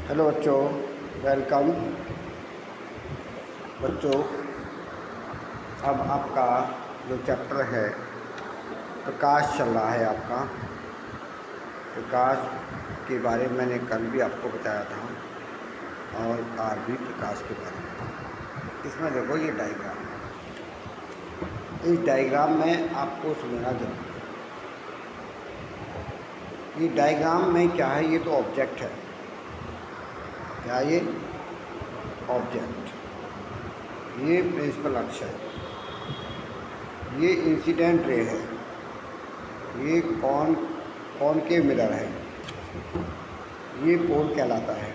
Hello बच्चों, welcome. बच्चों, अब आपका जो चैप्टर है प्रकाश चल रहा है। आपका प्रकाश के बारे में मैंने कल भी आपको बताया था और आज भी प्रकाश के बारे में। इसमें देखो ये डायग्राम है। इस डायग्राम में आपको समझना जरूरी है। ये डायग्राम में क्या है? ये तो ऑब्जेक्ट है। क्या ये ऑब्जेक्ट? ये प्रिंसिपल अक्ष है, ये इंसिडेंट रे है, ये कॉनकेव मिरर है, ये पोल कहलाता है,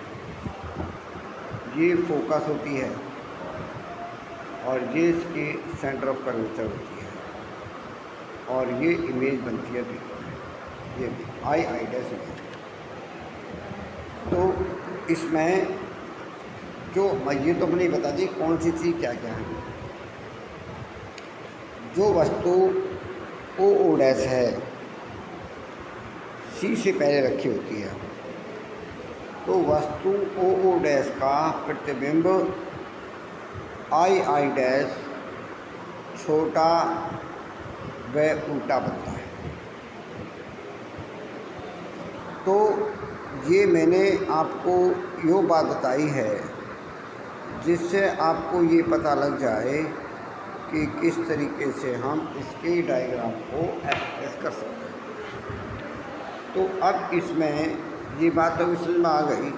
ये फोकस होती है और ये इसकी सेंटर ऑफ कर्वेचर होती है और ये इमेज बनती है। ये भी आई डैश इमेज। तो इसमें जो ये तो मैंने बता दी कौन सी चीज़ क्या क्या है। जो वस्तु ओ डैश है सी से पहले रखी होती है, तो वस्तु ओ डैश का प्रतिबिंब आई डैश छोटा व उल्टा बनता है। तो ये मैंने आपको यो बात बताई है जिससे आपको ये पता लग जाए कि किस तरीके से हम इसके डायग्राम को एक्सप्रेस कर सकते हैं। तो अब इसमें ये बात तो समझ में आ गई।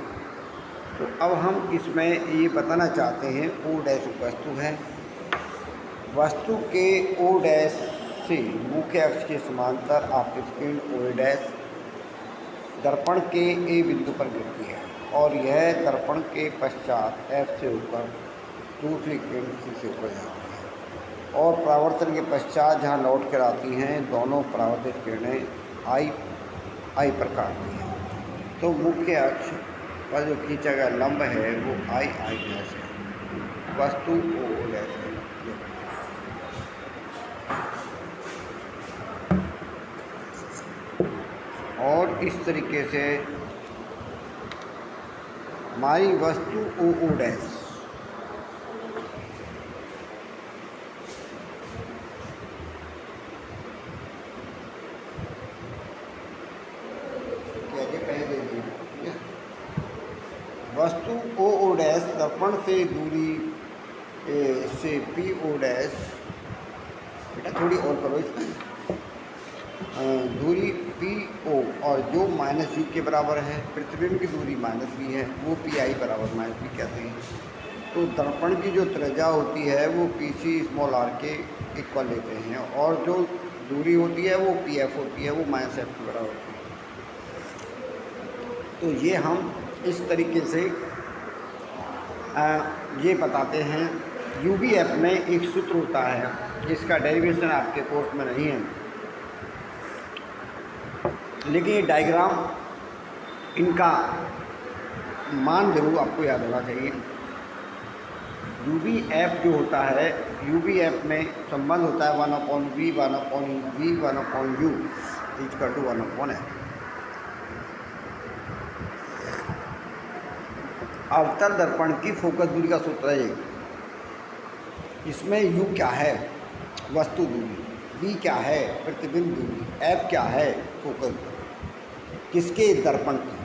तो अब हम इसमें ये बताना चाहते हैं ओ डैश वस्तु है। वस्तु के ओ डैश से मुख्य अक्ष के समांतर आपतित किरण ओ डैश दर्पण के ए बिंदु पर गिरती है और यह दर्पण के पश्चात एफ से ऊपर दूसरी किरण सी से ऊपर जाती है और परावर्तन के पश्चात जहाँ लौट कर आती हैं दोनों परावर्तित किरणें आई पर काटती हैं। तो मुख्य अक्ष पर जो खींचा गया लंब है वो आई डैश है, वस्तु ओ डैश है। और इस तरीके से हमारी वस्तु ओ डैश वस्तु ओ डैश दर्पण से दूरी से पी ओ डैश, बेटा थोड़ी और करो इसमें, दूरी पी ओ और जो माइनस यू के बराबर है, प्रतिबिंब की दूरी माइनस बी है, वो पी आई बराबर माइनस बी कहते हैं। तो दर्पण की जो त्रिज्या होती है वो पी सी स्मॉल आर के इक्वल लेते हैं और जो दूरी होती है वो पी एफ होती है, वो माइनस एफ के बराबर होती है। तो ये हम इस तरीके से ये बताते हैं। यू बी एफ में एक सूत्र होता है, इसका डेरिवेशन आपके कोर्स में नहीं है, लेकिन ये डायग्राम इनका मान जरूर आपको याद होना चाहिए। यू बी एफ जो होता है, यू बी एफ में संबंध होता है 1/v 1/v 1/u equal to 1/f। अवतल दर्पण की फोकस दूरी का सूत्र है ये। इसमें u क्या है? वस्तु दूरी, v क्या है? प्रतिबिंब दूरी, f क्या है? फोकस दूरी किसके? दर्पण की।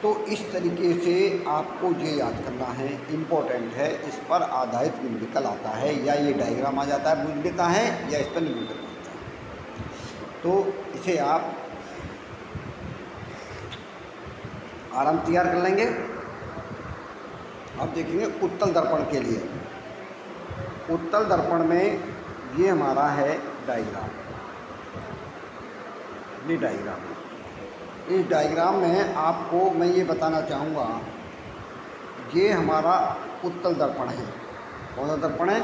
तो इस तरीके से आपको ये याद करना है, इम्पोर्टेंट है। इस पर आधारित न्यूमेरिकल आता है या ये डायग्राम आ जाता है, बुझ लेता है, या इस पर न्यूमेरिकल बनता है। तो इसे आप आराम तैयार कर लेंगे। अब देखेंगे उत्तल दर्पण के लिए। उत्तल दर्पण में ये हमारा है डायग्राम, ये डायग्राम है। इस डायग्राम में आपको मैं ये बताना चाहूँगा, ये हमारा उत्तल दर्पण है। कौन सा दर्पण है?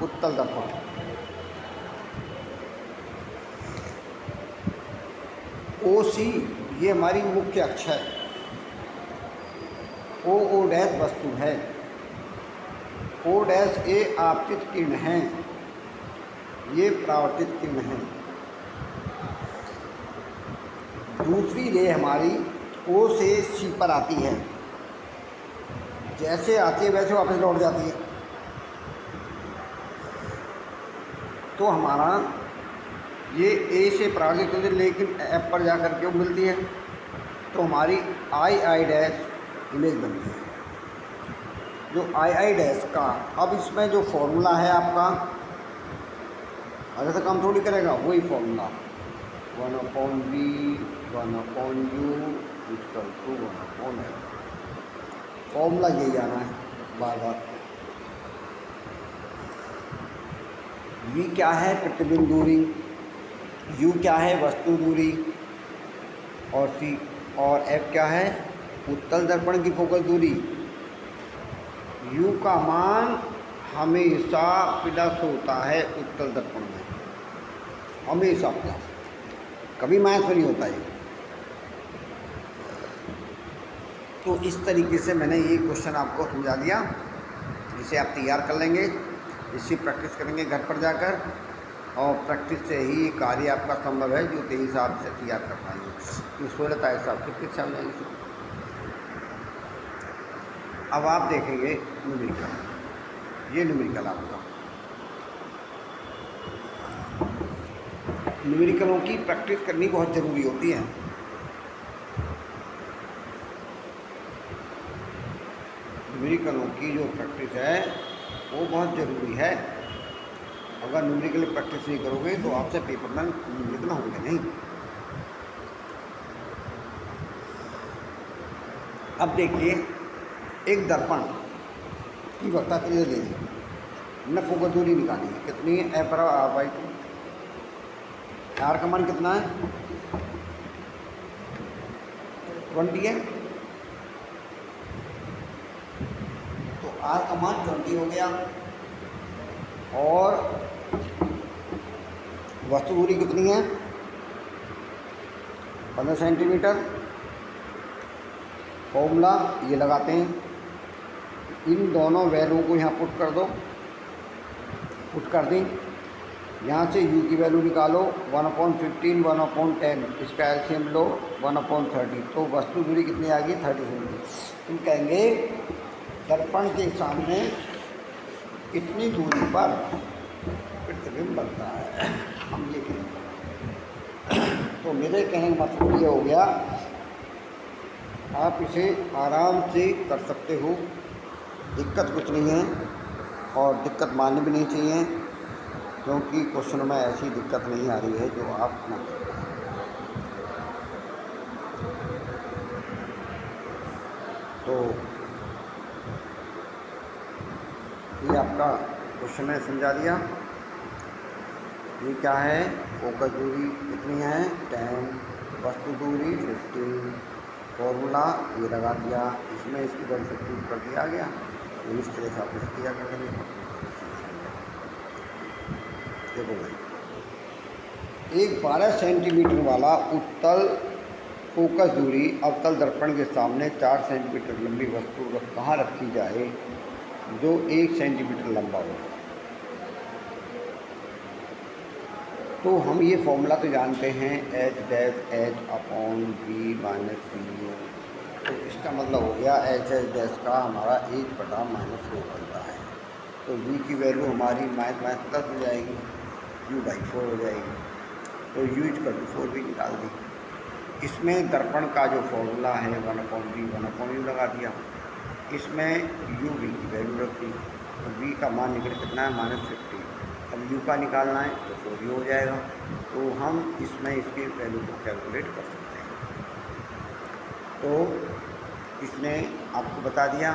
उत्तल दर्पण। ओ सी ये हमारी मुख्य अक्ष है, ओ डैश वस्तु है, ओ डैश ए आपतित किरण है, ये परावर्तित किरण है। दूसरी रे हमारी ओ से सी पर आती है, जैसे आती है वैसे वापस लौट जाती है। तो हमारा ये ए से परावर्तित होती है लेकिन एफ पर जा कर के वो मिलती है, तो हमारी आई डैश इमेज बनती है। जो आई डैश का अब इसमें जो फॉर्मूला है आपका, अगर से काम थोड़ी करेगा, वही formula 1/v 1/u equal to 1/l। Formula यही आना है बार बार। v क्या है प्रतिबिंब दूरी, u क्या है वस्तु दूरी, और f क्या है उत्तल दर्पण की फोकस दूरी। u का मान हमेशा प्लस होता है उत्तल दर्पण में, हमेशा प्लस, कभी माइनस में नहीं होता है। तो इस तरीके से मैंने ये क्वेश्चन आपको समझा दिया, इसे आप तैयार कर लेंगे, इसकी प्रैक्टिस करेंगे घर पर जाकर, और प्रैक्टिस से ही कार्य आपका संभव है जो तेज हिसाब से तैयार कर पाएंगे। इस सोलह हिसाब से परीक्षा हो जाएगी। अब आप देखेंगे न्यूमेरिकल, ये न्यूमेरिकल आपका, न्यूमेरिकलों की प्रैक्टिस करनी बहुत ज़रूरी होती है। न्यूमेरिकलों की जो प्रैक्टिस है वो बहुत ज़रूरी है। अगर न्यूमेरिकल प्रैक्टिस नहीं करोगे तो आपसे पेपर में न्यूमेरिकल होंगे नहीं। अब देखिए, एक दर्पण की वक्रता ले ली, हमने फोकस दूरी निकाली है, कितनी है f बराबर r/2। r का मान कितना है 20 है, तो r का मान 20 हो गया। और वस्तु दूरी कितनी है 15 सेंटीमीटर। फॉर्मूला ये लगाते हैं, इन दोनों वैल्यू को यहाँ पुट कर दो, पुट कर दें, यहाँ से u की वैल्यू निकालो 1/15 1/10, इसका एलसीएम लो 1/30, तो वस्तु दूरी कितनी आ गई 30 सेंटीमीटर। तुम कहेंगे दर्पण के सामने कितनी दूरी पर प्रतिबिंब बनता है, हम ये कहेंगे। तो मेरे कहने का मतलब ये हो गया, आप इसे आराम से कर सकते हो, दिक्कत कुछ नहीं है, और दिक्कत माननी भी नहीं चाहिए, क्योंकि क्वेश्चन में ऐसी दिक्कत नहीं आ रही है जो आप ना कर पाएं। तो ये आपका क्वेश्चन है, समझा दिया। ये क्या है, फोकस दूरी कितनी है 10, वस्तु दूरी 15, फॉर्मूला ये लगा दिया, इसमें इसकी वैल्यू सब्स्टिट्यूट कर दिया गया। तो इस तरह से आप इसे किया करेंगे। देखो भाई, एक 12 सेंटीमीटर वाला उत्तल फोकस दूरी अवतल दर्पण के सामने 4 सेंटीमीटर लंबी वस्तु कहाँ रखी जाए जो 1 सेंटीमीटर लंबा हो। तो हम ये फॉर्मूला तो जानते हैं H-H/V - PU। तो इसका मतलब हो गया H का हमारा 1/-4 बनता है। तो V की वैल्यू हमारी -+ हो जाएगी, U/4 हो जाएगी। तो U=4 भी निकाल दी। इसमें दर्पण का जो फॉर्मूला है 1/V 1/U लगा दिया, इसमें UV की वैल्यू रख दी, तो V का मान निकल कितना है -50। अब U का निकालना है तो 4 हो जाएगा। तो हम इसमें इसकी वैल्यू को कैलकुलेट कर सकते हैं। तो इसने आपको बता दिया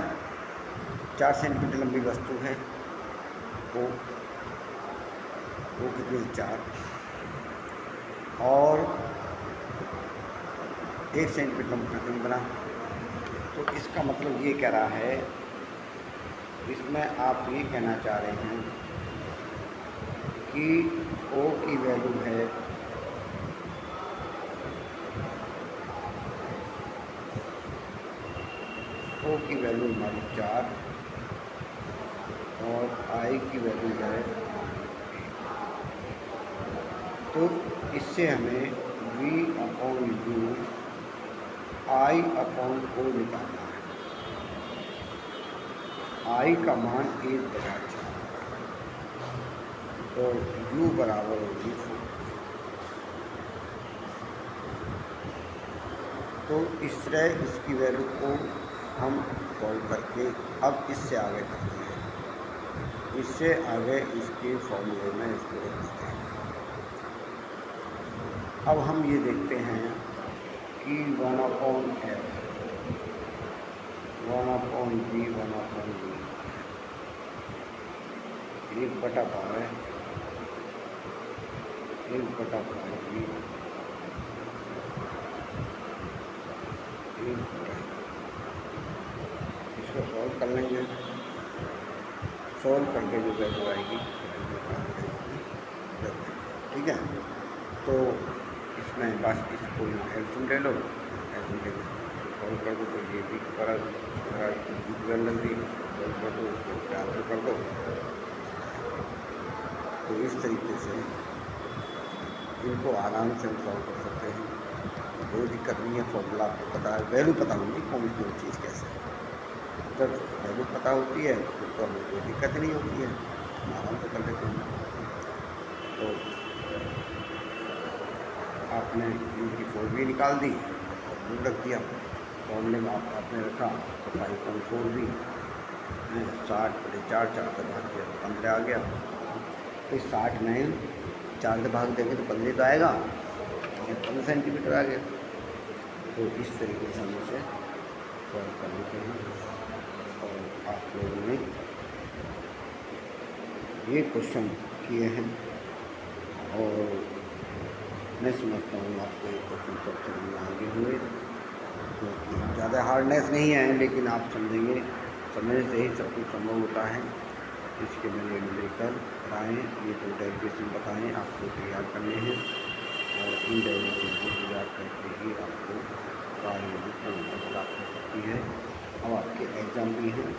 4 सेंटीमीटर लंबी वस्तु है, वो कितनी 4, और 1 सेंटीमीटर लंबा प्रतिबिंब बना। तो इसका मतलब ये कह रहा है, इसमें आप ये कहना चाह रहे हैं कि O की वैल्यू है O की वैल्यू हमारी 4 और I की वैल्यू है, तो इससे हमें V/U आई अपॉन को निकालना है। आई का मान 1/4, तो u बराबर होगी 4। तो इस तरह इसकी वैल्यू को हम सॉल्व करके अब इससे आगे करते हैं। इससे आगे इसके फॉर्मूले में इसको रख देते हैं। अब हम ये देखते हैं कि 1/f 1/b 1/b 1/5 है, 1/5b 1/, इसको सॉल्व कर लेंगे। सॉल्व करके जो वैल्यू आएगी ठीक है। तो इसमें बस इसको यहाँ एल्सियम ले लो, एल्सियम लेके सॉल्व कर दो, तो ये भी वैल्यू लग रही, सॉल्व कर दो, उसको ट्रांसफर कर दो। तो इस तरीके से इनको आराम से हम सॉल्व कर सकते हैं, कोई दिक्कत नहीं है। फॉर्मूला आपको पता है, वैल्यू पता होगी कौन सी चीज़ कैसे, जब वैल्यू पता होती है तो हमें कोई दिक्कत नहीं होती है, हम आराम से कर लेते हैं। तो आपने इनकी 4b निकाल दी, फॉर्मूला रख दिया, फॉर्मूले में आपने रखा तो 5.4b 60/4 4 से भाग दिया तो 15 आ गया। तो 60 में 4 से भाग देंगे तो 15 तो आएगा, 15 सेंटीमीटर आ गया। तो इस तरीके से हम इसे सॉल्व कर लेते हैं। और आप लोगों ने ये क्वेश्चन किए हैं और मैं समझता हूँ आपको ये क्वेश्चन सब समझ में आगे हुए, क्योंकि ज़्यादा हार्डनेस नहीं है, लेकिन आप समझेंगे, समझने से ही सब कुछ संभव होता है। इसके मैंने लेकर कराएँ, ये तो डेरिवेशन बताएँ आपको तैयार करने हैं, और इन डेरिवेशन को तैयार करके ही आपको कार्य प्राप्त हो सकती है। अब आपके एग्ज़ाम भी हैं।